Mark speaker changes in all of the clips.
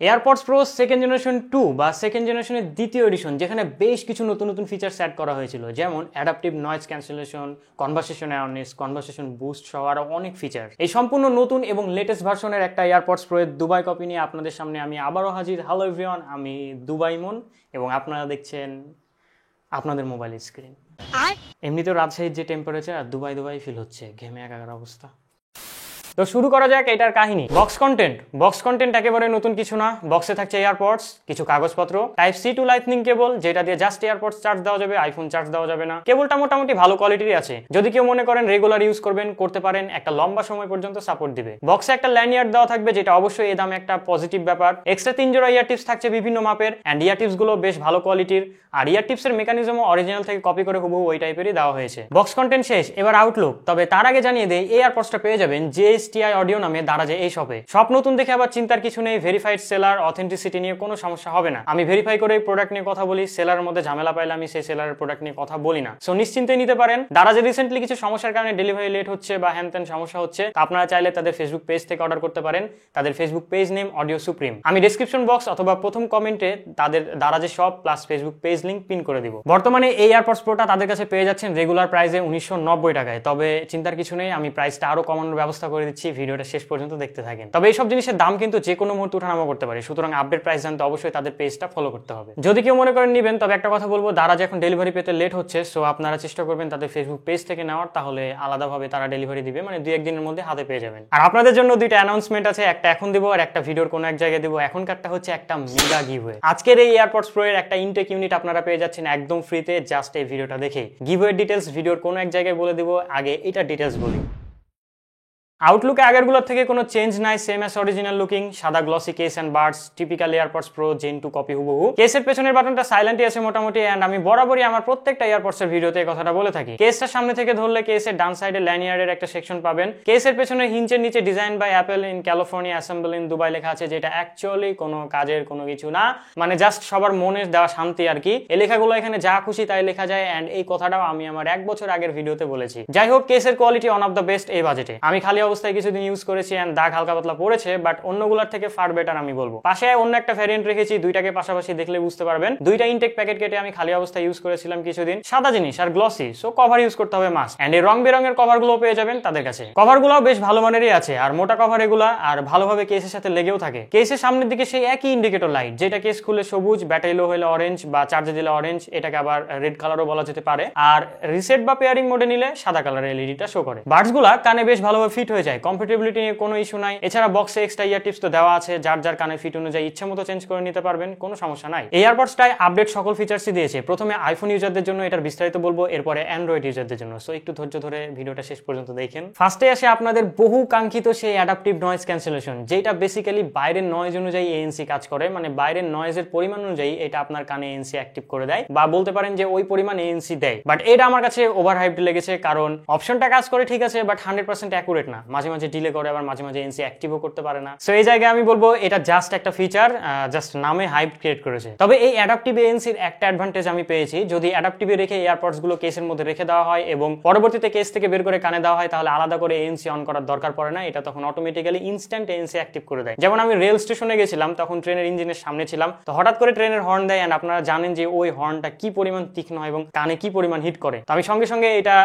Speaker 1: AirPods pro second generation 2 বা second জেনারেশনের দ্বিতীয় এডিশন, যেখানে বেশ কিছু নতুন নতুন ফিচার অ্যাড করা হয়েছিল, যেমন adaptive noise cancellation, conversation awareness, conversation boost সহ আরও অনেক ফিচার। এই সম্পূর্ণ নতুন এবং লেটেস্ট ভার্সনের একটা এয়ারপডস প্রো এর দুবাই কপি নিয়ে আপনাদের সামনে আমি আবারও হাজির। হ্যালো এভরিওয়ান, আমি দুবাই মন এবং আপনারা দেখছেন আপনাদের মোবাইল স্ক্রিন। এমনিতেও রাজশাহীর যে টেম্পারেচার, আর দুবাই ফিল হচ্ছে, ঘেমে একাকার অবস্থা। তো শুরু করা যাক এটার কাহিনী। বক্স কন্টেন্ট একেবারে নতুন কিছু না। বক্সে থাকছে এয়ারপডস, কিছু কাগজপত্র, টাইপ সি টু লাইটনিং কেবল, যেটা দিয়ে জাস্ট এয়ারপডস চার্জ দেওয়া যাবে, আইফোন চার্জ দেওয়া যাবে না। কেবলটা মোটামুটি ভালো কোয়ালিটির আছে, যদি কেউ মনে করেন রেগুলার ইউজ করতে পারেন, একটা লম্বা সময় পর্যন্ত সাপোর্ট দিবে। বক্সে একটা ল্যান্ডয়ার্ড দেওয়া থাকবে, যেটা অবশ্যই এই দামে একটা পজিটিভ ব্যাপার। এক্সট্রা 3 জোড়া ইয়ার টিপস থাকছে বিভিন্ন মাপের, অ্যান্ড ইয়ার টিপস গুলো বেশ ভালো কোয়ালিটির, আর ইয়ার টিপসের মেকানিজমও অরিজিনাল থেকে কপি করে হুবহু ওই টাইপেরই দেওয়া হয়েছে। বক্স কন্টেন্ট শেষ, এবার আউটলুক। তবে তার আগে জানিয়ে দেই, এই এয়ারপডসটা পেয়ে যাবেন JSTI অডিও নামে দারাজে এই শপে। সব নতুন দেখে আবার চিন্তার কিছু নেই, ভেরিফাইড সেলার, অথেন্টিসিটি নিয়ে কোনো সমস্যা হবে না। আমি ভেরিফাই করে প্রোডাক্ট নিয়ে কথা বলি, সেলারের মধ্যে ঝামেলা পাইলে আমি সেই সেলারের প্রোডাক্ট নিয়ে কথা বলি না। সো নিশ্চিন্তে নিতে পারেন। দারাজে রিসেন্টলি কিছু সমস্যার কারণে ডেলিভারি লেট হচ্ছে বা হ্যান সমস্যা হচ্ছে, আপনারা চাইলে তাদের ফেসবুক পেজ থেকে অর্ডার করতে পারেন। তাদের Facebook page name Audio Supreme. আমি ডেসক্রিপশন বক্স অথবা প্রথম কমেন্টে তাদের দারাজে shop plus Facebook page link pin করে দিব। বর্তমানে এই এয়ারপডস প্রোটা তাদের কাছে পেয়ে যাচ্ছেন রেগুলার প্রাইসে 1990 টাকায়। তবে চিন্তার কিছু নেই, আমি প্রাইসটা আরো কমানোর ব্যবস্থা করে দিচ্ছি, ভিডিওটা শেষ পর্যন্ত দেখতে থাকেন। তবে এইসব জিনিসের দাম কিন্তু যে কোনো মুহূর্তে উঠানামা করতে পারে, সুতরাং আপডেট প্রাইস জানতে অবশ্যই তাদের পেজটা ফলো করতে হবে। যদি কেউ মনে করেন নেবেন, তবে একটা কথা বলবো, দারাজ এখন ডেলিভারি পেতে লেট হচ্ছে, সো আপনারা চেষ্টা করবেন তাদের ফেসবুক পেজ থেকে নেওয়ার, তাহলে আলাদাভাবে তারা ডেলিভারি দিবে, মানে 2-1 দিনের মধ্যে হাতে পেয়ে যাবেন। আর আপনাদের জন্য দুইটা অ্যানাউন্সমেন্ট আছে, একটা এখন দিব আর একটা ভিডিওর কোনো এক জায়গায় দিব। এখনকারটা হচ্ছে একটা মেগা গিভওয়ে। আজকের এই এয়ারপডস প্রো এর একটা ইনটেক ইউনিট আপনারা পেয়ে যাচ্ছেন একদম ফ্রিতে, জাস্ট এই ভিডিওটা দেখে। গিভওয়ের ডিটেলস ভিডিওর কোনো এক জায়গায় বলে দিব, আগে এটা ডিটেলস বলি। আউটলুকে আগেরগুলোর থেকে কোনো চেঞ্জ নাই, সেম অ্যাজ অরিজিনাল লুকিং, সাদা glossy case and buds, typical AirPods Pro Gen 2 copy হুবহু। কেসের পেছনের বাটনটা সাইলেন্টই আছে মোটামুটি, এন্ড আমি বরাবরই আমার প্রত্যেকটা এয়ারপডস এর ভিডিওতে এই কথাটা বলে থাকি। কেসটা সামনে থেকে ধরলে কেসের ডান সাইডে ল্যানিয়ার্ডের একটা সেকশন পাবেন। কেসের পেছনে হিঞ্চের নিচে design by Apple in California, assemble in Dubai লেখা আছে, যেটা অ্যাকচুয়ালি কোনো কাজের কোনো কিছু না, মানে জাস্ট সবার মনে দেওয়া শান্তি আর কি। এই লেখাগুলো এখানে যা খুশি তাই লেখা যায়, এন্ড এই কথাটাও আমি আমার 1 বছর আগের ভিডিওতে বলেছি। যাই হোক, কেসের quality one of the best এই বাজেটে। আমি খালি অবস্থায় কিছুদিন ইউজ করেছি, এন্ড দাগ হালকা পাতলা পড়েছে, বাট অন্যগুলোর থেকে ফার বেটার আমি বলবো। পাশে অন্য একটা ভ্যারিয়েন্ট রেখেছি, দুইটাকে পাশাপাশি দেখলে বুঝতে পারবেন। দুইটা ইনটেক প্যাকেট কেটে আমি খালি অবস্থায় ইউজ করেছিলাম কিছুদিন। সাদা জিনিস আর গ্লসি, সো কভার ইউজ করতে হবে মাস্ট, এন্ড এই রং বেরঙের কভার গুলো পেয়ে যাবেন তাদের কাছে। কভার গুলো বেশ ভালো মানেরই আছে, আর মোটা কভার এগুলা, আর ভালোভাবে কেসের সাথে লেগেও থাকে। কেসের সামনের দিকে সেই একই ইন্ডিকেটর লাইট, যেটা কেস খুলে সবুজ, ব্যাটারি লো হলে অরেঞ্জ বা চার্জে দিলে অরেঞ্জ, এটাকে আবার রেড কালারও বলা যেতে পারে। আর রিসেট বা পেয়ারিং মোডে নিলে সাদা কালারের এলইডিটা শো করে। বাডস গুলা কানে বেশ ভালোভাবে ফিট হয়ে যায়, কম্প্যাটিবিলিটি নিয়ে কোনো ইস্যু নাই। এছাড়া বক্সে এক্সট্রা ইয়ার টিপস তো দেওয়া আছে, যার কানের ফিট অনুযায়ী ইচ্ছা মতো চেঞ্জ করে নিতে পারবেন, কোনো সমস্যা নাই। এই এয়ারপডসটাই আপডেট সকল ফিচার্সই দিয়েছে। প্রথমে আইফোন ইউজারদের জন্য এটার বিস্তারিত বলবো, এরপরে অ্যান্ড্রয়েড ইউজারদের জন্য, সো একটু ধৈর্য ধরে ভিডিওটা শেষ পর্যন্ত দেখেন। ফার্স্টে আসে আপনাদের বহু কাঙ্ক্ষিত সেই অ্যাডাপটিভ নয়েজ ক্যান্সেলেশন, যেটা বেসিক্যালি বাইরের নয়েজ অনুযায়ী এএনসি কাজ করে, মানে বাইরের নয়েজের পরিমাণ অনুযায়ী এটা আপনার কানে এএনসি অ্যাক্টিভ করে দেয়, বা বলতে পারেন যে ওই পরিমাণ এএনসি দেয়। বাট এটা আমার কাছে ওভার হাইপড লেগেছে, কারণ অপশনটা কাজ করে ঠিক আছে, বাট 100% অ্যাকুরেট না, মাঝে মাঝে ডিলে করে, আবার মাঝে মাঝে এএনসি অ্যাক্টিভও করতে পারে না। সো এই জায়গায় আমি বলবো এটা জাস্ট একটা ফিচার, জাস্ট নামে হাইপ ক্রিয়েট করেছে। তবে এই অ্যাডাপটিভ এএনসির একটা অ্যাডভান্টেজ আমি পেয়েছি, যদি অ্যাডাপটিভে রেখে এয়ারপডস গুলো কেসের মধ্যে রেখে দেওয়া হয় এবং পরবর্তীতে কেস থেকে বের করে কানে দেওয়া হয়, তাহলে আলাদা করে এএনসি অন করার দরকার পড়ে না, এটা তখন অটোমেটিক্যালি ইনস্ট্যান্ট এএনসি অ্যাক্টিভ করে দেয়। যেমন আমি রেল স্টেশনে গেছিলাম, তখন ট্রেনের ইঞ্জিনের সামনে ছিলাম, তো হঠাৎ করে ট্রেনের হর্ন দেয়, এন্ড আপনারা জানেন যে ওই হর্নটা কি পরিমাণ তীক্ষ্ণ এবং কানে কি পরিমাণ হিট করে। তো আমি সঙ্গে সঙ্গে এটা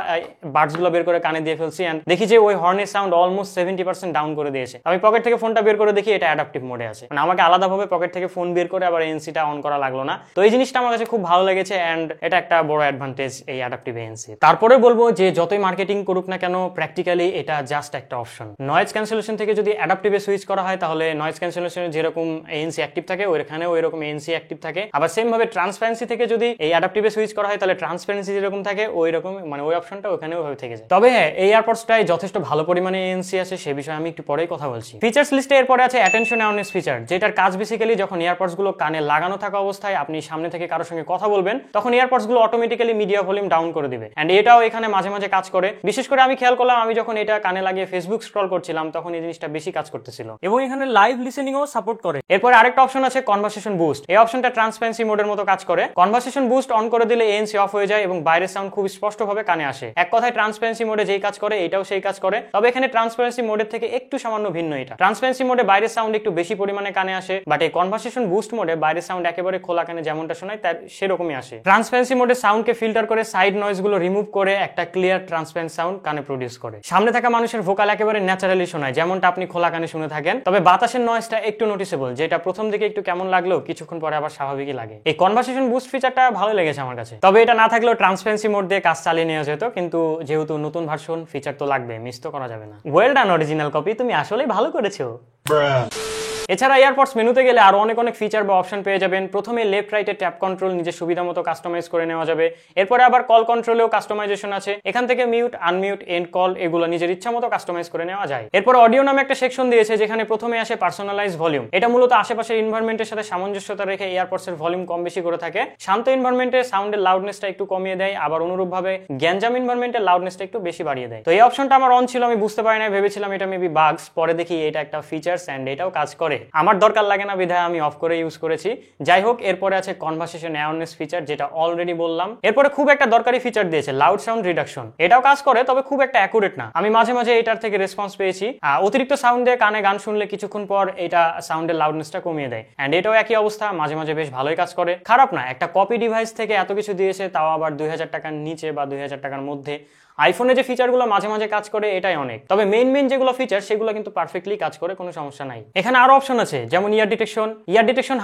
Speaker 1: বাডস গুলো বের করে কানে দিয়ে ফেলছি, এন্ড দেখি যে ওই হর্নের সাউন্ড অলমোস্ট 70% ডাউন করে দিয়েছে। আমি পকেট থেকে ফোনটা বের করে দেখি এটা অ্যাডাপটিভ মোডে আছে, মানে আমাকে আলাদাভাবে পকেট থেকে ফোন বের করে আবার এএনসিটা অন করা লাগলো না। তো এই জিনিসটা আমার কাছে খুব ভালো লেগেছে, এন্ড এটা একটা বড় অ্যাডভান্টেজ এই অ্যাডাপটিভ এএনসি। তারপরে বলবো যে যতই মার্কেটিং করুক না কেন, প্র্যাকটিক্যালি এটা জাস্ট একটা অপশন। নয়েজ ক্যান্সেলেশন থেকে যদি অ্যাডাপটিভে সুইচ করা হয়, তাহলে নয়েজ ক্যান্সেলেশনে যেরকম এএনসি অ্যাক্টিভ থাকে ওইখানেও এরকম এএনসি অ্যাক্টিভ থাকে। আবার সেম ভাবে ট্রান্সপারেন্সি থেকে যদি এই অ্যাডাপটিভে সুইচ করা হয়, তাহলে ট্রান্সপারেন্সি যেরকম থাকে ওই রকম, মানে ওই অপশনটা ওখানেও ভাবে থেকে যায়। তবে হ্যাঁ, এই এয়ারপডসটাই যথেষ্ট ভালো পরিমাণে এএনসি আছে, সে বিষয়ে আমি একটু পরেই কথা বলছি। ফিচার্স লিস্টে এরপরে আছে অ্যাটেনশন অ্যাওয়ারনেস ফিচার, যেটার কাজ বেসিক্যালি যখন এয়ারপডস গুলো কানে লাগানো থাকা অবস্থায় আপনি সামনে থেকে কারোর সঙ্গে কথা বলবেন, তখন এয়ারপডস গুলো অটোমেটিক্যালি মিডিয়া ভলিউম ডাউন করে দিবে, এন্ড এটাও এখানে মাঝে মাঝে কাজ করে। বিশেষ করে আমি খেয়াল করলাম, আমি যখন এটা কানে লাগিয়ে ফেসবুক স্ক্রল করছিলাম, তখন এই জিনিসটা বেশি কাজ করতেছিল, এবং এখানে লাইভ লিসেনিংও সাপোর্ট করে। এরপরে আরেকটা অপশন আছে কনভারসেশন বুস্ট। এই অপশনটা ট্রান্সপারেন্সি মোডের মতো কাজ করে। কনভারসেশন বুস্ট অন করে দিলে এএনসি অফ হয়ে যায় এবং বাইরের সাউন্ড খুব স্পষ্টভাবে কানে আসে। এক কথায় ট্রান্সপারেন্সি মোডে যেই কাজ করে এটাও সেই কাজ করে। তবে এখানে ট্রান্সপারেন্সি মোডের থেকে একটু সামান্য ভিন্ন এটা। ট্রান্সপারেন্সি মোডে বাইরের সাউন্ড একটু বেশি পরিমাণে কানে আসে, বাট এই কনভারসেশন বুস্ট মোডে বাইরের সাউন্ড একেবারে খোলা কানে যেমনটা শোনায় তার সেরকমই আসে। ট্রান্সপারেন্সি মোডে সাউন্ডকে ফিল্টার করে সাইড নয়েজ গুলো রিমুভ করে একটা ক্লিয়ার ট্রান্সপারেন্ট সাউন্ড কানে প্রডিউস করে। সামনে থাকা মানুষের ভোকাল একেবারে ন্যাচারালি শোনায় যেমনটা আপনি খোলা কানে শুনে থাকেন, তবে বাতাসের নয়েজটা একটু নোটিসেবল, যেটা প্রথম দিকে একটু কেমন লাগলেও কিছুক্ষণ পরে আবার স্বাভাবিকই লাগে। এই কনভারসেশন বুস্ট ফিচারটা ভালো লেগেছে আমার কাছে, তবে এটা না থাকলেও ট্রান্সপারেন্সি মোড দিয়ে কাজ চালিয়ে নেওয়া যেত, কিন্তু যেহেতু নতুন ভার্সন ফিচার তো লাগবে, মিস তো করা যাবে না। ওয়েল ডান অরিজিনাল কপি, তুমি আসলেই ভালো করেছো। এছাড়া এয়ারপডস মেনুতে গেলে আরো অনেক ফিচার বা অপশন পেয়ে যাবেন। প্রথমে লেফট রাইটে ট্যাপ কন্ট্রোল নিজের সুবিধা মতো কাস্টমাইজ করে নেওয়া যাবে। এরপরে আবার কল কন্ট্রোলেও কাস্টমাইজেশন আছে, এখান থেকে মিউট, আনমিউট, এন্ড কল এগুলো নিজের ইচ্ছা মতো কাস্টমাইজ করে নেওয়া যায়। এরপর অডিও নামে একটা সেকশন দিয়েছে যেখানে প্রথমে আসে পার্সোনালাইজ ভলিউম। এটা মূলত আশেপাশের এনভায়রনমেন্টের সাথে সামঞ্জস্যতা রেখে এয়ারপডস এর ভলিউম কম বেশি করে থাকে। শান্ত এনভায়রনমেন্টে সাউন্ডের লাউডনেসটা একটু কমিয়ে দেয়, আবার অনুরূপভাবে গ্যাঞ্জাম এনভায়রনমেন্টে লাউডনেসটা একটু বেশি বাড়িয়ে দেয়। তো এই অপশনটা আমার অন ছিল, আমি বুঝতে পারি না, ভেবেছিলাম এটা মেবি বাগস, পরে দেখি এটা একটা ফিচারস এন্ড এটাও কাজ করে। আমার দরকার লাগে না বিধায় আমি অফ করে ইউজ করেছি। যাই হোক, এরপরে আছে কনভারসেশন অ্যাওয়ারনেস ফিচার, যেটা অলরেডি বললাম। এরপরে খুব একটা দরকারি ফিচার দিয়েছে লাউড সাউন্ড রিডাকশন। এটাও কাজ করে, তবে খুব একটা অ্যাকুরেট না। আমি মাঝে মাঝে এটার থেকে রেসপন্স পেয়েছি। অতিরিক্ত সাউন্ড দিয়ে কানে গান শুনলে কিছুক্ষণ পর এটা সাউন্ডের লাউডনেসটা কমিয়ে দেয়, এন্ড এটাও একই অবস্থা, মাঝে মাঝে বেশ ভালোই কাজ করে, খারাপ না। একটা কপি ডিভাইস থেকে এত কিছু দিয়েছে, তাও আবার 2000 টাকার নিচে বা 2000 টাকার মধ্যে। আইফোনে যে ফিচারগুলো মাঝে মাঝে কাজ করে এটাই অনেক, তবে মেইন যেগুলো ফিচার সেগুলো কিন্তু পারফেক্টলি কাজ করে, কোনো সমস্যা নাই। এখানে আরো অপশন আছে, যেমন ear detection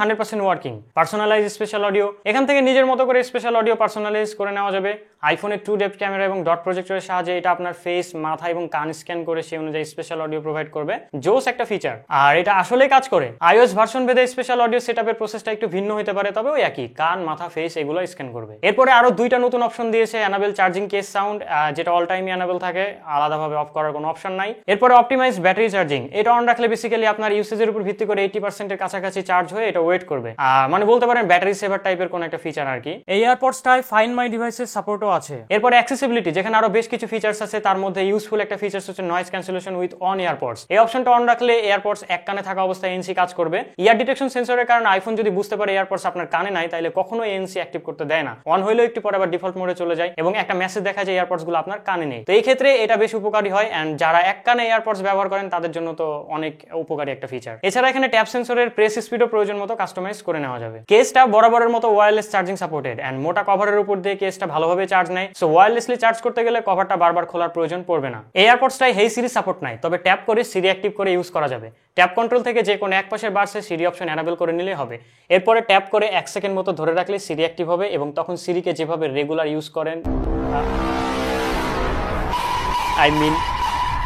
Speaker 1: 100% working, personalise spatial audio, এখান থেকে নিজের মতো করে স্পেশাল অডিও পার্সোনালাইজ করে নেওয়া যাবে। আইফোনের 2 ডেপথ ক্যামেরা এবং ডট প্রজেক্টরের সাহায্যে এটা আপনার ফেস, মাথা এবং কান স্ক্যান করে সেই অনুযায়ী স্পেশাল অডিও প্রোভাইড করবে। জোস একটা ফিচার, আর এটা আসলেই কাজ করে। আইওএস ভার্সন ভেদে স্পেশাল অডিও সেটআপের প্রসেসটা একটু ভিন্ন হতে পারে, তবে ওই একই, কান, মাথা, ফেস এগুলো স্ক্যান করবে। এরপরে আরো 2টা নতুন অপশন দিয়েছে, এনাবেল চার্জিং কেস সাউন্ড, যেটা অল টাইমই এনাবেল থাকে, আলাদাভাবে অফ করার কোনো অপশন নাই। এরপরে অপটিমাইজ ব্যাটারি চার্জিং, এটা অন রাখলে বেসিক্যালি আপনার ইউসেজের উপর ভিত্তি করে 80% এর কাছাকাছি চার্জ হয়ে এটা ওয়েট করবে, মানে বলতে পারেন ব্যাটারি সেভার টাইপের কোন একটা ফিচার আর কি। এই এয়ারপডসটায় ফাইন্ড মাই ডিভাইসের সাপোর্টও আছে। এরপরে অ্যাক্সেসিবিলিটি, যেখানে আরো বেশ কিছু ফিচার্স আছে, তার মধ্যে ইউজফুল একটা ফিচার হচ্ছে noise cancellation with on AirPods. এই অপশনটা অন রাখলে এয়ারপডস এক কানে থাকা অবস্থায় এনসি কাজ করবে। ইয়ার ডিটেকশন সেন্সরের কারণে আইফোন যদি বুঝতে পারে এয়ারপডস আপনার কানে নাই, তাহলে কখনো এনসি অ্যাক্টিভ করতে দেয় না, অন হইলেও একটু পরে আবার ডিফল্ট মোডে চলে যায় এবং একটা মেসেজ দেখা যায় এয়ারপডস গুলো আপনার কানে নেই। তো এই ক্ষেত্রে এটা বেশ উপকারী হয়, এন্ড যারা এক কানে এয়ারপডস ব্যবহার করেন তাদের জন্য তো অনেক উপকারী একটা ফিচার। এছাড়া এখানে ট্যাপ সেন্সরের প্রেস স্পিডও প্রয়োজন মতো কাস্টমাইজ করে নেওয়া যাবে। কেসটা বরাবরের মতো ওয়্যারলেস চার্জিং সাপোর্টেড, এন্ড মোটা কভারের উপর দিয়ে কেসটা ভালোভাবে চার্জ নেয়, সো ওয়্যারলেসলি চার্জ করতে গেলে কভারটা বারবার খোলার প্রয়োজন পড়বে না। এই এয়ারপডসটাই হেই সিরি সাপোর্ট নাই, তবে ট্যাপ করে সিরি অ্যাক্টিভ করে ইউজ করা যাবে। ট্যাপ কন্ট্রোল থেকে যে কোনো এক পাশের বার্সে সিরি অপশন এনাবেল করে নিলে হবে। এরপরে ট্যাপ করে 1 সেকেন্ড মতো ধরে রাখলে সিরি অ্যাক্টিভ হবে, এবং তখন সিরিকে যেভাবে রেগুলার ইউজ করেন,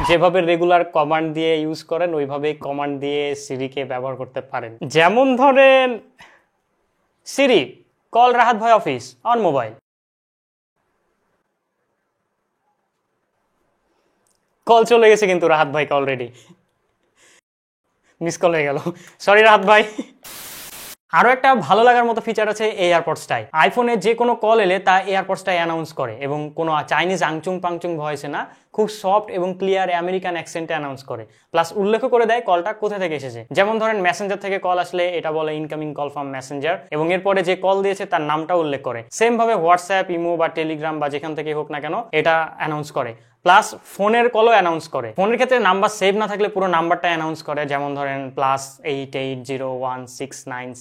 Speaker 1: যেভাবে রেগুলার কমান্ড দিয়ে ইউজ করেন ওইভাবেই কমান্ড দিয়ে সিরিকে ব্যবহার করতে পারেন। যেমন ধরেন, সিরি কল রাহাত ভাই অফিস অন মোবাইল। কল চলে গেছে কিন্তু রাহাত ভাইকে অলরেডি মিস কল হয়ে গেল, সরি রাহাত ভাই। আরো একটা ভালো লাগার মতো ফিচার আছে এই এয়ারপডসটায়। আইফোনে যে কোনো কল এলে তা এয়ারপডসটাই অ্যানাউন্স করে, এবং কোনো চাইনিজ আংচুং পাংচুং ভয়েসে না, খুব সফট এবং ক্লিয়ার আমেরিকান অ্যাকসেন্টে অ্যানাউন্স করে, প্লাস উল্লেখ করে দেয় কলটা কোথা থেকে এসেছে। যেমন ধরেন মেসেঞ্জার থেকে কল আসলে এটা বলে ইনকামিং কল ফ্রম মেসেঞ্জার, এবং এরপরে যে কল দিয়েছে তার নামটা উল্লেখ করে। সেম ভাবে হোয়াটসঅ্যাপ, ইমো বা টেলিগ্রাম বা যেখান থেকে হোক না কেন এটা অ্যানাউন্স করে, প্লাস ফোনের কলও অ্যানাউন্স করে। ফোনের ক্ষেত্রে নাম্বার সেভ না থাকলে পুরো নাম্বারটা অ্যানাউন্স করে, যেমন ধরেন +880169।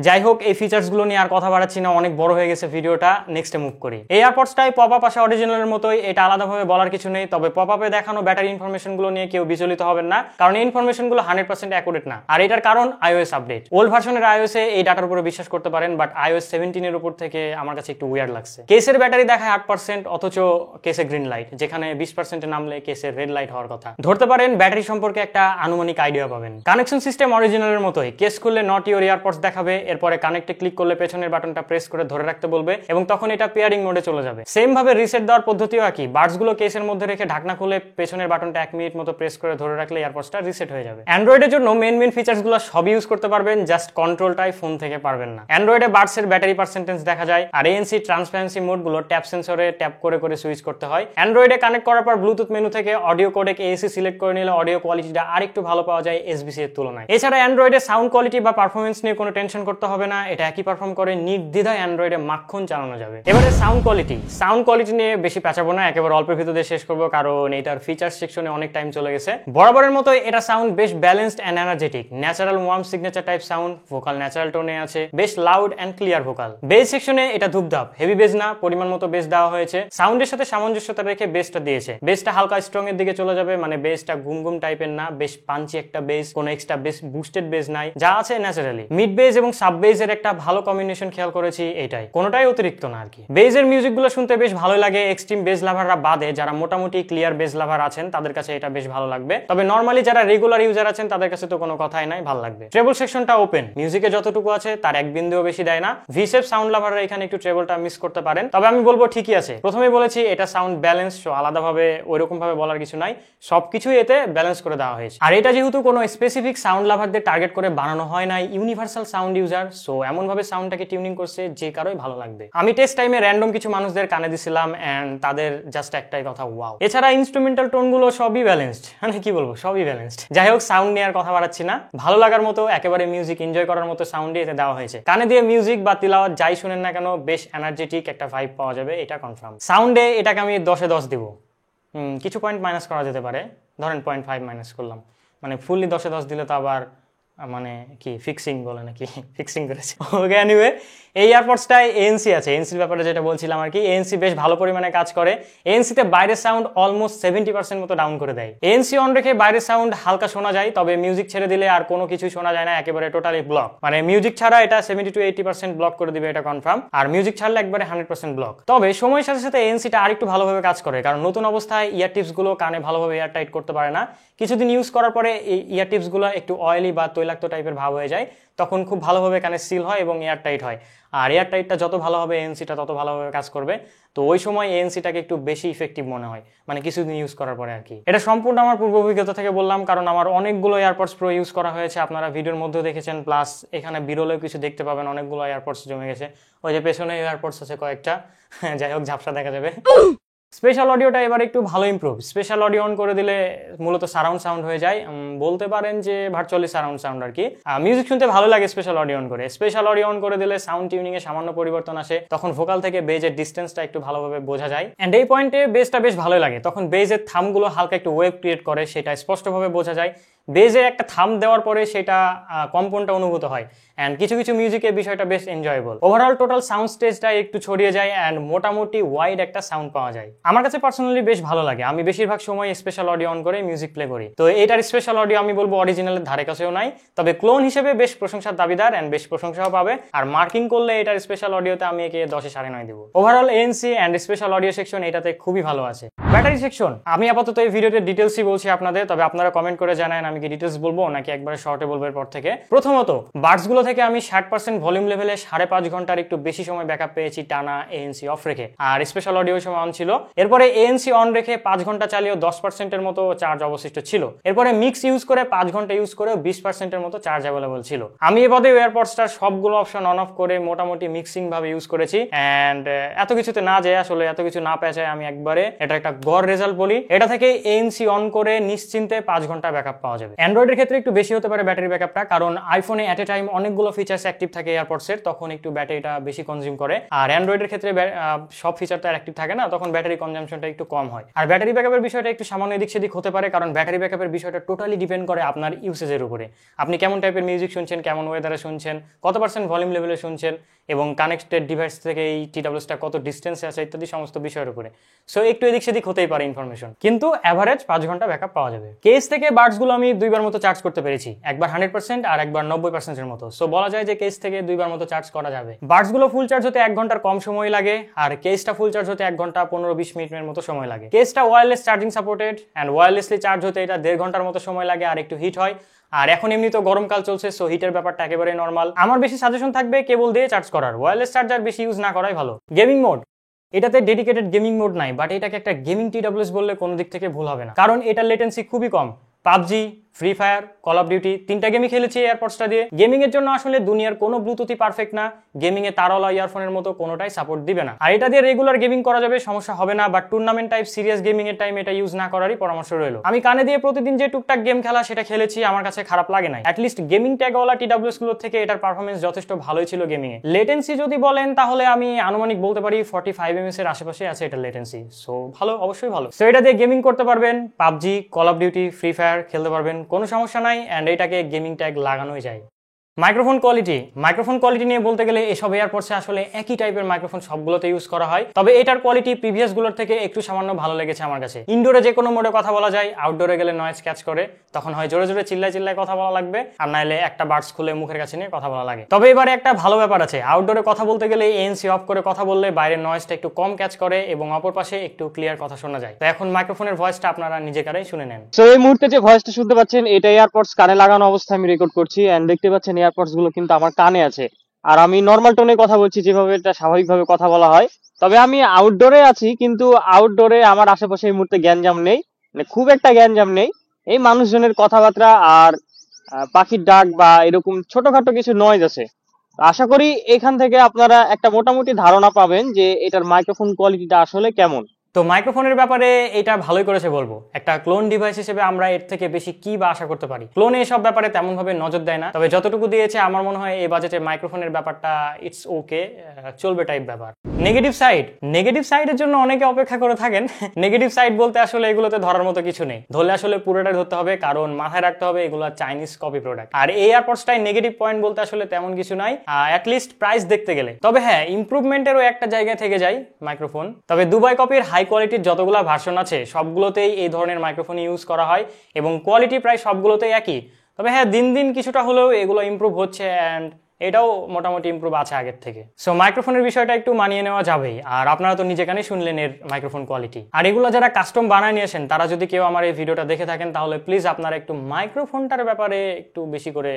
Speaker 1: যাই হোক, এই ফিচার্স গুলো নিয়ে আর কথা বাড়াচ্ছি না, অনেক বড় হয়ে গেছে ভিডিওটা, নেক্সটে মুভ করি। এই এয়ারপডসটাই পপ আপ আসা অরিজিনালের মতোই, এটা আলাদাভাবে বলার কিছু নেই, তবে পপ আপে দেখানো ব্যাটারি ইনফরমেশন গুলো নিয়ে কেউ বিচলিত হবেন না, কারণ এই ইনফরমেশন গুলো 100% অ্যাকুরেট না, আর এটার কারণ iOS আপডেট। ওল্ড ভার্সনের iOS এ এই ডাটার উপরে বিশ্বাস করতে পারেন, বাট iOS 17 এর উপর থেকে আমার কাছে একটু উইয়ার্ড লাগছে। কেসের ব্যাটারি দেখায় 8%, অথচ কেসে গ্রিন লাইট, যেখানে 20% নামলে কেসের রেড লাইট হওয়ার কথা। ধরতে পারেন ব্যাটারি সম্পর্কে একটা আনুমানিক আইডিয়া পাবেন। কানেকশন সিস্টেম অরিজিনালের মতোই, কেস খুললে নট ইওর এয়ারপডস দেখাবে, এরপরে কানেক্টে ক্লিক করলে পেছনের বাটনটা প্রেস করে ধরে রাখতে বলবে, এবং তখন এটা পেয়ারিং মোডে চলে যাবে। সেম ভাবে রিসেট দেওয়ার পদ্ধতিও একই, বাডস গুলো কেসের মধ্যে রেখে ঢাকনা খুলে পেছনের বাটনটা 1 মিনিট মতো প্রেস করে ধরে রাখলে এয়ারপডসটা রিসেট হয়ে যাবে। অ্যান্ড্রয়েডের জন্য মেন ফিচার্স গুলো সব ইউজ করতে পারবেন, জাস্ট কন্ট্রোলটাই ফোন থেকে পারবেন না। অ্যান্ড্রয়েডে বাডস এর ব্যাটারি পার্সেন্টেজ দেখা যায়, আর ANC ট্রান্সপারেন্সি মোড গুলো ট্যাপ সেন্সরে ট্যাপ করে সুইচ করতে হয়। অ্যান্ড্রয়েডে কানেক্ট করার পর ব্লুটুথ মেনু থেকে অডিও কোডেক AAC সিলেক্ট করে নিলে অডিও কোয়ালিটিটা আরেকটু ভালো পাওয়া যায় SBC এর তুলনায়। এছাড়া অ্যান্ড্রয়েডে সাউন্ড কোয়ালিটি বা পারফরমেন্স নিয়ে কোনো টেনশন করতে হবে না, এটা একই পারফর্ম করে, নির্দ্বিধায় অ্যান্ড্রয়েডে মাখন চালানো যাবে। এবারে সাউন্ড কোয়ালিটি নিয়ে বেশি পেঁচাবো না, একেবারে অল্পের ভিতরে শেষ করবো কারণ এটার ফিচার সেকশনে অনেক টাইম চলে গেছে। বরাবরের মতো এটা সাউন্ড বেশ balanced and energetic, natural warm signature type sound, vocal natural টোনে আছে, বেশ loud and clear vocal. Bass সেকশনে এটা ধূপধাপ, হেভি বেস না, পরিমাণ মতো বেস দেওয়া হয়েছে, সাউন্ডের সাথে সামঞ্জস্যতা রেখে বেসটা দিয়েছে। বেসটা হালকা স্ট্রং এর দিকে চলে যাবে, মানে বেসটা ঘুম টাইপের না, বেশ পাঞ্চি একটা বেস, কোনো এক্সট্রা বেস বুস্টেড বেস নাই, যা আছে ন্যাচারালি। মিড বেস এবং সাব বেসের একটা ভালো কম্বিনেশন খেয়াল করেছি, এটাই, কোনোটাই অতিরিক্ত না আর কি। বেসের মিউজিক গুলো শুনতে বেশ ভালো লাগে, এক্সট্রিম বেস লাভাররা বাদে যারা মোটামুটি ক্লিয়ার বেস লাভার আছেন তাদের কাছে এটা বেশ ভালো লাগবে। তবে নর্মালি যারা রেগুলার ইউজার আছেন তাদের কাছে তো কোনো কথাই নাই, ভালো লাগবে। ট্রেবল সেকশনটা ওপেন, মিউজিকে যতটুকু আছে তার এক বিন্দুও বেশি দেয় না। ভিসেপ সাউন্ড লাভাররা এখানে একটু ট্রেবলটা মিস করতে পারেন, তবে আমি বলবো ঠিকই আছে। প্রথমেই বলেছি এটা সাউন্ড ব্যালেন্স, আলাদাভাবে ওইরকম ভাবে বলার কিছু নাই, সবকিছুই এতে ব্যালেন্স করে দেওয়া হয়েছে। আর এটা যেহেতু কোনো স্পেসিফিক সাউন্ড লাভারদের টার্গেট করে বানানো হয় নাই, ইউনিভার্সাল সাউন্ড ইউজার, সো এমন ভাবে সাউন্ডটাকে টিউনিং করছে যে কারোই ভালো লাগবে। আমি টেস্ট টাইমে র্যান্ডম কিছু মানুষদের কানে দিছিলাম এন্ড তাদের জাস্ট একটাই কথা, ওয়াও। এছাড়া ইনস্ট্রুমেন্টাল টোন গুলো সবই ব্যালেন্সড, মানে কি বলবো, সবই ব্যালেন্সড। যাই হোক, সাউন্ড নিয়ে আর কথা বাড়াচ্ছি না, ভালো লাগার মতো একেবারে মিউজিক এনজয় করার মতো সাউন্ডই এতে দেওয়া হয়েছে। কানে দিয়ে মিউজিক বা তিলাওয়াত যাই শুনেন না কেন বেশ এনার্জেটিক একটা ভাইব পাওয়া যাবে, এটা কনফার্ম। সাউন্ডে এটাকে আমি 10-এ 10 দিব। কিছু পয়েন্ট মাইনাস করা যেতে পারে, ধরেন 0.5 মাইনাস করলাম, মানে ফুললি 10-এ 10 দিলে তো আবার মানে কি ফিক্সিং বলে নাকি, ফিক্সিং করেছে। ওকে, এনিওয়ে, এই এয়ারপডসটায় এএনসি আছে, এএনসির ব্যাপারে যেটা বলছিলাম আর কি, এএনসি বেশ ভালো পরিমাণে কাজ করে। এএনসিতে বাইরের সাউন্ড অলমোস্ট 70% মতো ডাউন করে দেয়। এএনসি অন রেখে বাইরের সাউন্ড হালকা শোনা যায়, তবে মিউজিক ছেড়ে দিলে আর কোনো কিছুই শোনা যায় না, একেবারে টোটালি ব্লক। মানে মিউজিক ছাড়া এটা 70-80% ব্লক করে দিবে, এটা কনফার্ম। আর মিউজিক ছাড়লে একবারে 100% ব্লক। তবে সময়ের সাথে সাথে এএনসিটা আরেকটু ভালোভাবে কাজ করে, কারণ নতুন অবস্থায় ইয়ার টিপস গুলো কানে ভালোভাবে এয়ার টাইট করতে পারে না। কিছুদিন ইউজ করার পরে এই ইয়ার টিপস গুলো একটু অয়েলি বা তৈলাক্ত টাইপের ভাব হয়ে যায়, তখন খুব ভালোভাবে কানে সিল হয় এবং এয়ার টাইট হয়। আর এয়ার টাইটটা যত ভালো হবে এএনসিটা তত ভালোভাবে কাজ করবে, তো ওই সময় এএনসিটাকে একটু বেশি ইফেক্টিভ মনে হয়, মানে কিছুদিন ইউজ করার পরে আর কি। এটা সম্পূর্ণ আমার পূর্ব অভিজ্ঞতা থেকে বললাম, কারণ আমার অনেকগুলো এয়ারপডস প্রো ইউজ করা হয়েছে, আপনারা ভিডিওর মধ্যেও দেখেছেন, প্লাস এখানে বিরলেও কিছু দেখতে পাবেন, অনেকগুলো এয়ারপডস জমে গেছে। ওই যে পেছনে এয়ারপডস আছে কয়েকটা, যাই হোক ঝাপসা দেখা যাবে। স্পেশাল অডিওটা এবার একটু ভালো ইমপ্রুভ, স্পেশাল অডিও অন করে দিলে মূলত সারাউন্ড সাউন্ড হয়ে যায়, বলতে পারেন যে ভার্চুয়ালি সারাউন্ড সাউন্ড আর কি। মিউজিক শুনতে ভালো লাগে স্পেশাল অডিও অন করে। স্পেশাল অডিও অন করে দিলে সাউন্ড টিউনিং এ সামান্য পরিবর্তন আসে, তখন ভোকাল থেকে বেজের ডিস্টেন্সটা একটু ভালোভাবে বোঝা যায়। এন্ড এই পয়েন্টে বেসটা বেশ ভালোই লাগে, তখন বেজের থামগুলো হালকা একটু ওয়েভ ক্রিয়েট করে, সেটা স্পষ্টভাবে বোঝা যায়। বেজে একটা থাম দেওয়ার পরে সেটা কম্পনটা অনুভূত হয়, এন্ড কিছু কিছু মিউজিকের বিষয়টা বেশ এনজয়েবল। ওভারঅল টোটাল সাউন্ড স্টেজটা একটু ছড়িয়ে যায় এন্ড মোটামুটি ওয়াইড একটা সাউন্ড পাওয়া যায়। আমার কাছে পার্সোনালি বেশ ভালো লাগে, আমি বেশিরভাগ সময় স্পেশাল অডিও অন করে মিউজিক প্লে করি। তো এটার স্পেশাল অডিও আমি বলবো অরিজিনালের ধারে কাছেও নাই, তবে ক্লোন হিসেবে বেশ প্রশংসার দাবিদার এন্ড বেশ প্রশংসাও পাবে। আর মার্কিং করলে এটার স্পেশাল অডিওতে আমি একে 10-এ 9.5 দিব। Overall ANC and special audio section এটাতে খুবই ভালো আছে। ব্যাটারি সেকশন আমি আপাতত এই ভিডিওতে ডিটেলসই বলছি আপনাদের, তবে আপনারা কমেন্ট করে জানান আমি কি ডিটেলস বলবো নাকি একবারে শর্টে বলবো এর পর থেকে। প্রথমত, বাডস গুলো থেকে আমি 60% ভলিউম লেভেলে 5.5 ঘন্টার একটু বেশি সময় ব্যাকআপ পেয়েছি টানা এএনসি অফ রেখে, আর স্পেশাল অডিও সময় অন ছিল। এরপরে এএনসি অন রেখে 5 ঘন্টা চালিয়েও 10% এর মতো চার্জ অবশিষ্ট ছিল। এরপরে মিক্স ইউজ করে 5 ঘন্টা ইউজ করেও 20% এর মতো চার্জ অ্যাভেলেবল ছিল। আমি এবারে এয়ারপডসটার সবগুলো অপশন অন অফ করে মোটামুটি মিক্সিং ভাবে ইউজ করেছি, এন্ড এত কিছুতে না যায়, আসলে এত কিছু না পেঁচায় আমি একবারে এটা একটা গড় রেজাল্ট বলি। এটা থেকে এএনসি অন করে নিশ্চিন্তে 5 ঘন্টা ব্যাকআপ পাওয়া যাবে। অ্যান্ড্রয়েডের ক্ষেত্রে একটু বেশি হতে পারে ব্যাটারি ব্যাকআপটা, কারণ আইফোনে এট এ টাইম অনেকগুলো ফিচার্স অ্যাক্টিভ থাকে এয়ারপডসের, তখন একটু ব্যাটারিটা বেশি কনজিউম করে। আর অ্যান্ড্রয়েডের ক্ষেত্রে সব ফিচার তো অ্যাক্টিভ থাকে না, তখন ব্যাটারি কনজাম্পশনটা একটু কম হয়। আর ব্যাটারি ব্যাকআপের বিষয়টা একটু সামান্য এদিক সেদিক হতে পারে, কারণ ব্যাটারি ব্যাকআপের বিষয়টা টোটালি ডিপেন্ড করে আপনার ইউসেজের উপরে। আপনি কেমন টাইপের মিউজিক শুনছেন, কেমন ওয়েদারে শুনছেন, কত পার্সেন্ট ভলিউম লেভেলে শুনছেন, এবং কানেক্টেড ডিভাইস থেকে এই টিডব্লিউএসটা কত ডিস্টেন্সে আছে ইত্যাদি সমস্ত বিষয়ের উপরে। সো একটু এদিক সেদিক হতেই পারে ইনফরমেশন, কিন্তু অ্যাভারেজ 5 ঘন্টা ব্যাকআপ পাওয়া যাবে। কেস থেকে বাডস গুলো আমি 2বার মতো চার্জ করতে পেরেছি, একবার 100% আর একবার 90% এর মতো। সো বলা যায় যে কেস থেকে 2বার মতো চার্জ করা যাবে। বাডস গুলো ফুল চার্জ হতে 1 ঘন্টার কম সময় লাগে, আর কেসটা ফুল চার্জ হতে 1 ঘন্টা 15-20 মিনিটের মতো সময় লাগে। কেসটা wireless charging supported and wirelessly charge হতে এটা 1.5 ঘন্টার মতো সময় লাগে, আর একটু হিট হয়। আর এখন এমনি তো গরমকাল চলছে, সো হিটের ব্যাপারটা একেবারে নরমাল। আমার বেশি সাজেশন থাকবে কেবল দিয়ে চার্জ করার, ওয়্যারলেস চার্জার বেশি ইউজ না করাই ভালো। গেমিং মোড, এটাতে ডেডিকেটেড গেমিং মোড নাই, বাট এটাকে একটা গেমিং টিডব্লিউএস বললে কোনো দিক থেকে ভুল হবে না, কারণ এটা লেটেন্সি খুবই কম। PUBG, Free Fire, Call of Duty, 3টা গেমই খেলেছি এয়ারপডসটা দিয়ে। গেমিং এর জন্য আসলে দুনিয়ার কোনো ব্লুটুথই পারফেক্ট না, গেমিং এ তারওয়ালা ইয়ারফোনের মতো কোনোটাই সাপোর্ট দিবে না। আর এটা দিয়ে রেগুলার গেমিং করা যাবে, সমস্যা হবে না, but tournament type serious gaming এর টাইম এটা ইউজ না করারই পরামর্শ রইল। আমি কানে দিয়ে প্রতিদিন যে টুকটাক গেম খেলা সেটা খেলেছি, আমার কাছে খারাপ লাগে নাই। অ্যাটলিস্ট গেমিং ট্যাগওয়ালা TWS গুলোর থেকে এটার পারফরমেন্স যথেষ্ট ভালোই ছিল গেমিং এ। লেটেন্সি যদি বলেন তাহলে আমি আনুমানিক বলতে পারি 45 ms এর আশেপাশে আছে এটা লেটেন্সি। সো ভালো, অবশ্যই ভালো। সো এটা দিয়ে গেমিং করতে পারবেন, PUBG, call of duty, free fire খেলতে পারবেন, কোনো সমস্যা নাই। অ্যান্ড এটাকে গেমিং ট্যাগ লাগানোই যায়। মাইক্রোফোন কোয়ালিটি নিয়ে বলতে গেলে এসব এয়ারপডসে আসলে একই টাইপের মাইক্রোফোন সবগুলোতে ইউজ করা হয়, তবে এটার কোয়ালিটি প্রিভিয়াস গুলোর থেকে একটু সামান্য ভালো লেগেছে আমার কাছে। ইনডোরে যে কোনো মোডে কথা বলা যায়, আউটডোরে গেলে নয়েজ ক্যাচ করে, তখন হয় জোরে জোরে চিল্লায় কথা বলা লাগবে, আর নাইলে একটা বাডস খুলে মুখের কাছে নিয়ে কথা বলা লাগে। তবে এবারে একটা ভালো ব্যাপার আছে, আউটডোরে কথা বলতে গেলে ANC অফ করে কথা বললে বাইরের নয়েজটা একটু কম ক্যাচ করে এবং অপর পাশে একটু ক্লিয়ার কথা শোনা যায়। তো এখন মাইক্রোফোনের ভয়েসটা আপনারা নিজেকারাই শুনে নেন।
Speaker 2: তো এই মুহূর্তে যে ভয়েসটা শুনতে পাচ্ছেন এটা এয়ারপডস কানে লাগানো অবস্থায় আমি রেকর্ড করছি, এন্ড দেখতে পাচ্ছেন এয়ারপডস গুলো কিন্তু আমার কানে আছে। আর আমি নর্মাল টোনে কথা বলছি, যেভাবে এটা স্বাভাবিকভাবে কথা বলা হয়। তবে আমি আউটডোরে আছি, কিন্তু আউটডোরে আমার আশেপাশে এই মুহূর্তে গ্যাঞ্জাম নেই, মানে খুব একটা গ্যাঞ্জাম নেই। এই মানুষজনের কথাবার্তা আর পাখির ডাক বা এরকম ছোটখাটো কিছু নয়েজ আছে। আশা করি এখান থেকে আপনারা একটা মোটামুটি ধারণা পাবেন যে এটার মাইক্রোফোন কোয়ালিটিটা আসলে কেমন।
Speaker 1: তো মাইক্রোফোনের ব্যাপারে এটা ভালোই করেছে বলবো। একটা ক্লোন ডিভাইস হিসেবে আমরা এর থেকে বেশি কি বা আশা করতে পারি? ক্লোনে এসব ব্যাপারে তেমন ভাবে নজর দেয় না, তবে যতটুকু দিয়েছে আমার মনে হয় এই বাজেটে মাইক্রোফোনের ব্যাপারটা ইটস ওকে, চলবে টাইপ ব্যাপার। নেগেটিভ সাইডের জন্য অনেকে অপেক্ষা করে থাকেন। নেগেটিভ সাইড বলতে আসলে এগুলোতে ধরার মতো কিছু নেই, ধরলে আসলে পুরোটাই ধরতে হবে, কারণ মাথায় রাখতে হবে এগুলো চাইনিজ কপি প্রোডাক্ট। আর এই এয়ারপডসটাই নেগেটিভ পয়েন্ট বলতে আসলে তেমন কিছু নাই, অ্যাটলিস্ট প্রাইস দেখতে গেলে। তবে হ্যাঁ, ইমপ্রুভমেন্টেরও একটা জায়গায় থেকে যায় মাইক্রোফোন। তবে দুবাই কপির হাই কোয়ালিটির যতগুলো ভার্সন আছে সবগুলোতেই এই ধরনের মাইক্রোফোন ইউজ করা হয় এবং কোয়ালিটি প্রায় সবগুলোতেই একই। তবে হ্যাঁ, দিন দিন কিছুটা হলেও এগুলো ইমপ্রুভ হচ্ছে, অ্যান্ড এটাও মোটামুটি ইমপ্রুভ আছে আগের থেকে। সো মাইক্রোফোনের বিষয়টা একটু মানিয়ে নেওয়া যাবেই। আর আপনারা তো নিজে কানে শুনলেন এর মাইক্রোফোন কোয়ালিটি। আর এগুলো যারা কাস্টম বানায় নিয়েছেন তারা যদি কেউ আমার এই ভিডিওটা দেখে থাকেন তাহলে প্লিজ আপনারা একটু মাইক্রোফোনটার ব্যাপারে একটু বেশি করে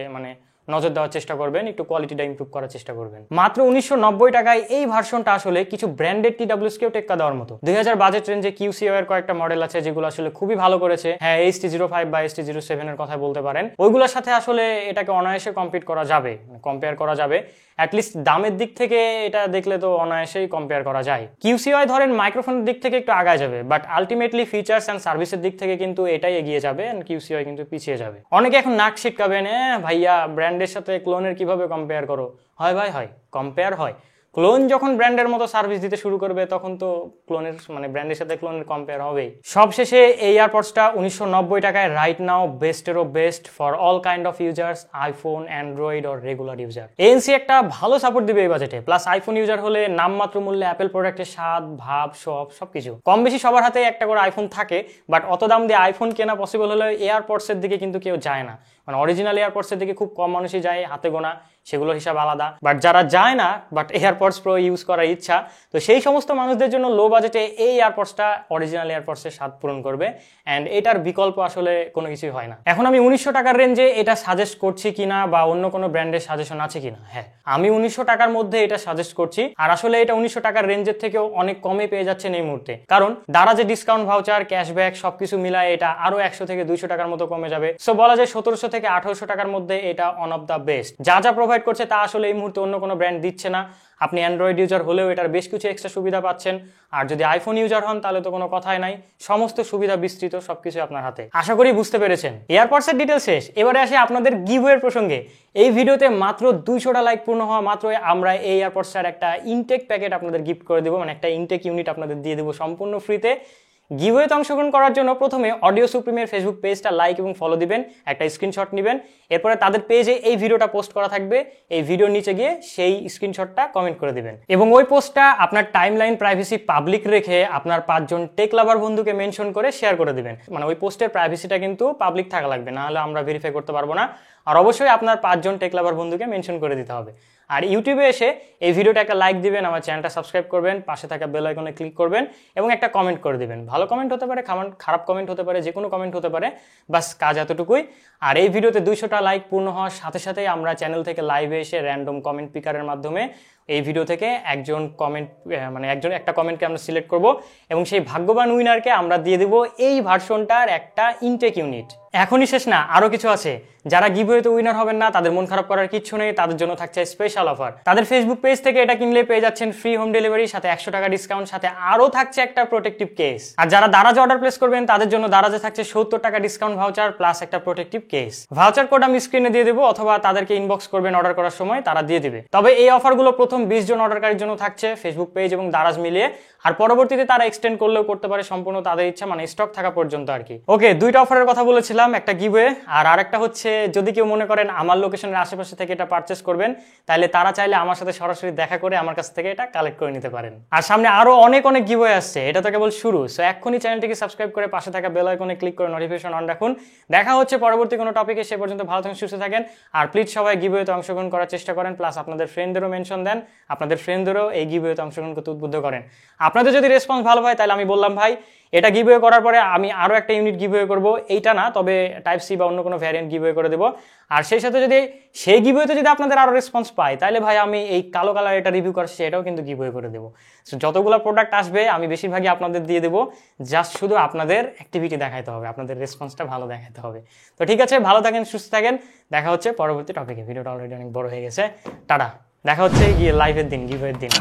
Speaker 1: নজর দেওয়ার চেষ্টা করবেন, একটু কোয়ালিটিটা ইমপ্রুভ করার চেষ্টা করবেন। মাত্র 1990 টাকায় এই ভার্সনটা আসলে কিছু ব্র্যান্ডেড TWS কেও টেক্কা দেওয়ার মতো। 2000 বাজেট রেঞ্জে QCO এর কয়েকটা মডেল আছে যেগুলো আসলে খুবই ভালো করেছে। হ্যাঁ, HT05 বা HT07 এর কথা বলতে পারেন, ওইগুলোর সাথে আসলে এটাকে অনায়াসে কম্পেয়ার করা যাবে। অ্যাটলিস্ট দামের দিক থেকে এটা দেখলে তো অনায়াসেই কম্পেয়ার করা যায়। QCO ধরেন মাইক্রোফোনের দিক থেকে একটু আগায় যাবে, বাট আলটিমেটলি ফিচার্স অ্যান্ড সার্ভিসের দিক থেকে কিন্তু এটাই এগিয়ে যাবে, অ্যান্ড QCO কিন্তু পিছিয়ে যাবে। অনেকে এখন নাক ছিটকাবেন, ভাইয়া ব্র্যান্ডের সাথে ক্লোনের কিভাবে কম্পেয়ার করো? হয় ভাই, হয়, কম্পেয়ার হয়। ক্লোন যখন ব্র্যান্ডের মতো সার্ভিস দিতে শুরু করবে তখন তো ক্লোনের ব্র্যান্ডের সাথে ক্লোনের কম্পেয়ার হবেই। সবশেষে এই এয়ারপডসটা 1990 টাকায় রাইট নাও বেস্টেরও best for all kind of users, iPhone, Android or regular user. ANC একটা ভালো সাপোর্ট দিবে এই বাজেটে, প্লাস আইফোন ইউজার হলে নামমাত্র মূল্যে অ্যাপেল প্রোডাক্টের স্বাদ, ভাব, সবকিছু। কম বেশি সবার হাতে একটা করে আইফোন থাকে, বাট অত দাম দিয়ে আইফোন কেনা পসিবল হলে এয়ারপডসের দিকে কিন্তু কেউ যায় না। অরিজিনাল এয়ারপডসের দিকে খুব কম মানুষই যায়, হাতে গোনা, সেগুলোর হিসাব আলাদা। বাট যারা যায় না বাট এয়ারপডস প্রো ইউজ করার ইচ্ছা, তো সেই সমস্ত মানুষদের জন্য লো বাজেটে এই এয়ারপডসটা অরিজিনাল এয়ারপডসের স্বাদ পূরণ করবে, অ্যান্ড এটার বিকল্প আসলে কোনো কিছুই হয় না। এখন আমি 1900 টাকার রেঞ্জে এটা সাজেস্ট করছি কিনা বা অন্য কোনো ব্র্যান্ডের সাজেশন আছে কিনা, হ্যাঁ, আমি 1900 টাকার মধ্যে এটা সাজেস্ট করছি। আর আসলে এটা 1900 টাকার রেঞ্জের থেকেও অনেক কমে পেয়ে যাচ্ছেন এই মুহূর্তে, কারণ দারাজে ডিসকাউন্ট ভাউচার, ক্যাশব্যাক সবকিছু মিলায় এটা আরো 100 থেকে 200 টাকার মতো কমে যাবে। সো বলা যায় 1700 থেকে 1800 টাকার মধ্যে এটা ওয়ান অফ দ্য বেস্ট। যা প্রোভাইড করছে তা আসলে এই মুহূর্তে অন্য কোনো ব্র্যান্ড দিচ্ছে না। আপনি অ্যান্ড্রয়েড ইউজার হলেও এটার বেশ কিছু এক্সট্রা সুবিধা পাচ্ছেন, আর যদি আইফোন ইউজার হন তাহলে তো কোনো কথাই নাই, সমস্ত সুবিধা বিস্তৃত, সবকিছু আপনার হাতে। আশা করি বুঝতে পেরেছেন। এয়ারপডসের ডিটেল শেষ, এবারে আসে আপনাদের গিভওয়ের প্রসঙ্গে। এই ভিডিওতে মাত্র 200টা লাইক পূর্ণ হওয়া মাত্রই আমরা এই এয়ারপডসটার একটা ইনটেক প্যাকেট আপনাদের গিফট করে দেবো, একটা ইনটেক ইউনিট আপনাদের দিয়ে দেবো সম্পূর্ণ ফ্রিতে। গিভওয়েতে অংশগ্রহণ করার জন্য প্রথমে অডিও সুপ্রিমের ফেসবুক পেজটা লাইক এবং ফলো দিবেন, একটা স্ক্রিনশট নেবেন, এরপরে তাদের পেজে এই ভিডিওটা পোস্ট করা থাকবে, এই ভিডিওর নিচে গিয়ে সেই স্ক্রিনশটটা কমেন্ট করে দিবেন এবং ওই পোস্টটা আপনার টাইমলাইন প্রাইভেসি পাবলিক রেখে আপনার 5 জন টেক লাভার বন্ধুকে মেনশন করে শেয়ার করে দিবেন। ওই পোস্টের প্রাইভেসিটা কিন্তু পাবলিক থাকা লাগবে, না হলে আমরা ভেরিফাই করতে পারবো না। আর অবশ্যই আপনার 5 জন টেক লাভার বন্ধুকে মেনশন করে দিতে হবে। আর ইউটিউবে এসে এই ভিডিওটা একটা লাইক দিবেন, আমার চ্যানেলটা সাবস্ক্রাইব করবেন, পাশে থাকা বেল আইকনে ক্লিক করবেন এবং একটা কমেন্ট করে দিবেন। ভালো কমেন্ট হতে পারে, খারাপ কমেন্ট হতে পারে, যে কোনো কমেন্ট হতে পারে, বাস কাজ এতটুকুই। আর এই ভিডিওতে 200টা লাইক পূর্ণ হওয়ার সাথে সাথেই আমরা চ্যানেল থেকে লাইভে এসে র্যান্ডম কমেন্ট পিকারের মাধ্যমে এই ভিডিও থেকে একজন কমেন্ট মানে একটা কমেন্টকে আমরা সিলেক্ট করব এবং সেই ভাগ্যবান উইনারকে আমরা দিয়ে দেব এই ভার্সনটার একটা ইনটেক ইউনিট। এখনই শেষ না, আরো কিছু আছে। যারা গিভওয়েতে উইনার হবেন না তাদের মন খারাপ করার কিছু নেই, তাদের জন্য থাকছে স্পেশাল অফার। তাদের ফেসবুক পেজ থেকে এটা কিনলে পেয়ে যাচ্ছেন ফ্রি হোম ডেলিভারি, সাথে 100 টাকা ডিসকাউন্ট, সাথে আরো থাকছে একটা প্রোটেক্টিভ কেস। আর যারা দারাজে অর্ডার প্লেস করবেন তাদের জন্য দারাজে থাকছে 70 টাকা ডিসকাউন্ট ভাউচার প্লাস একটা প্রোটেক্টিভ কেস। ভাউচার কোড আমি স্ক্রিনে দিয়ে দেবো অথবা তাদেরকে ইনবক্স করবেন অর্ডার করার সময়, তারা দিয়ে দিবে। তবে এই অফারগুলো প্রথম 20 জন অর্ডারকারীর জন্য থাকছে ফেসবুক পেজ এবং দারাজ মিলিয়ে, আর পরবর্তীতে তারা এক্সটেন্ড করলেও করতে পারে, সম্পূর্ণ তাদের ইচ্ছা, মানে স্টক থাকা পর্যন্ত আর কি। ওকে, দুইটা অফারের কথা বলেছিলাম, একটা গিভওয়ে আর আরেকটা হচ্ছে যদি কেউ মনে করেন আমার লোকেশনের আশেপাশে থেকে এটা পারচেস করবেন, তাহলে তারা চাইলে আমার সাথে সরাসরি দেখা করে আমার কাছ থেকে এটা কালেক্ট করে নিতে পারেন। আর সামনে আরো অনেক গিভওয়ে আসছে, এটা তো কেবল শুরু। সো এখনই চ্যানেলটিকে সাবস্ক্রাইব করে পাশে থাকা বেল আইকনে ক্লিক করে নোটিফিকেশন অন রাখুন। দেখা হচ্ছে পরবর্তী কোনো টপিকে, সে পর্যন্ত ভালো থাকেন, সুস্থ থাকেন। আর প্লিজ সবাই গিভওয়েতে অংশগ্রহণ করার চেষ্টা করেন, প্লাস আপনাদের ফ্রেন্ডদেরও মেনশন দেন, আপনাদের ফ্রেন্ডদেরও এই গিভওয়েতে অংশগ্রহণ করতে উদ্বুদ্ধ করেন। আপনাদের যদি রেসপন্স ভালো হয় তাহলে আমি বললাম ভাই এটা গিভওয়ে করার পরে আমি আরো একটা ইউনিট গিভওয়ে করব, এইটা না তবে টাইপ সি বা অন্য কোনো ভ্যারিয়েন্ট গিভওয়ে করে দেবো। আর সেই সাথে যদি সেই গিভওয়েতে যদি আপনাদের আরো রেসপন্স পাই তাহলে ভাই আমি এই কালো কালার এটা রিভিউ করছি এটাও কিন্তু গিভওয়ে করে দেবো। সো যতগুলো প্রোডাক্ট আসবে আমি বেশিরভাগই আপনাদের দিয়ে দেবো, জাস্ট শুধু আপনাদের অ্যাক্টিভিটি দেখাইতে হবে, আপনাদের রেসপন্সটা ভালো দেখাতে হবে। তো ঠিক আছে, ভালো থাকেন, সুস্থ থাকেন, দেখা হচ্ছে পরবর্তী টপিকে। ভিডিওটা অলরেডি অনেক বড় হয়ে গেছে, টাটা। দেখা হচ্ছে গিয়ে লাইভের দিন, গিভওয়ের দিন।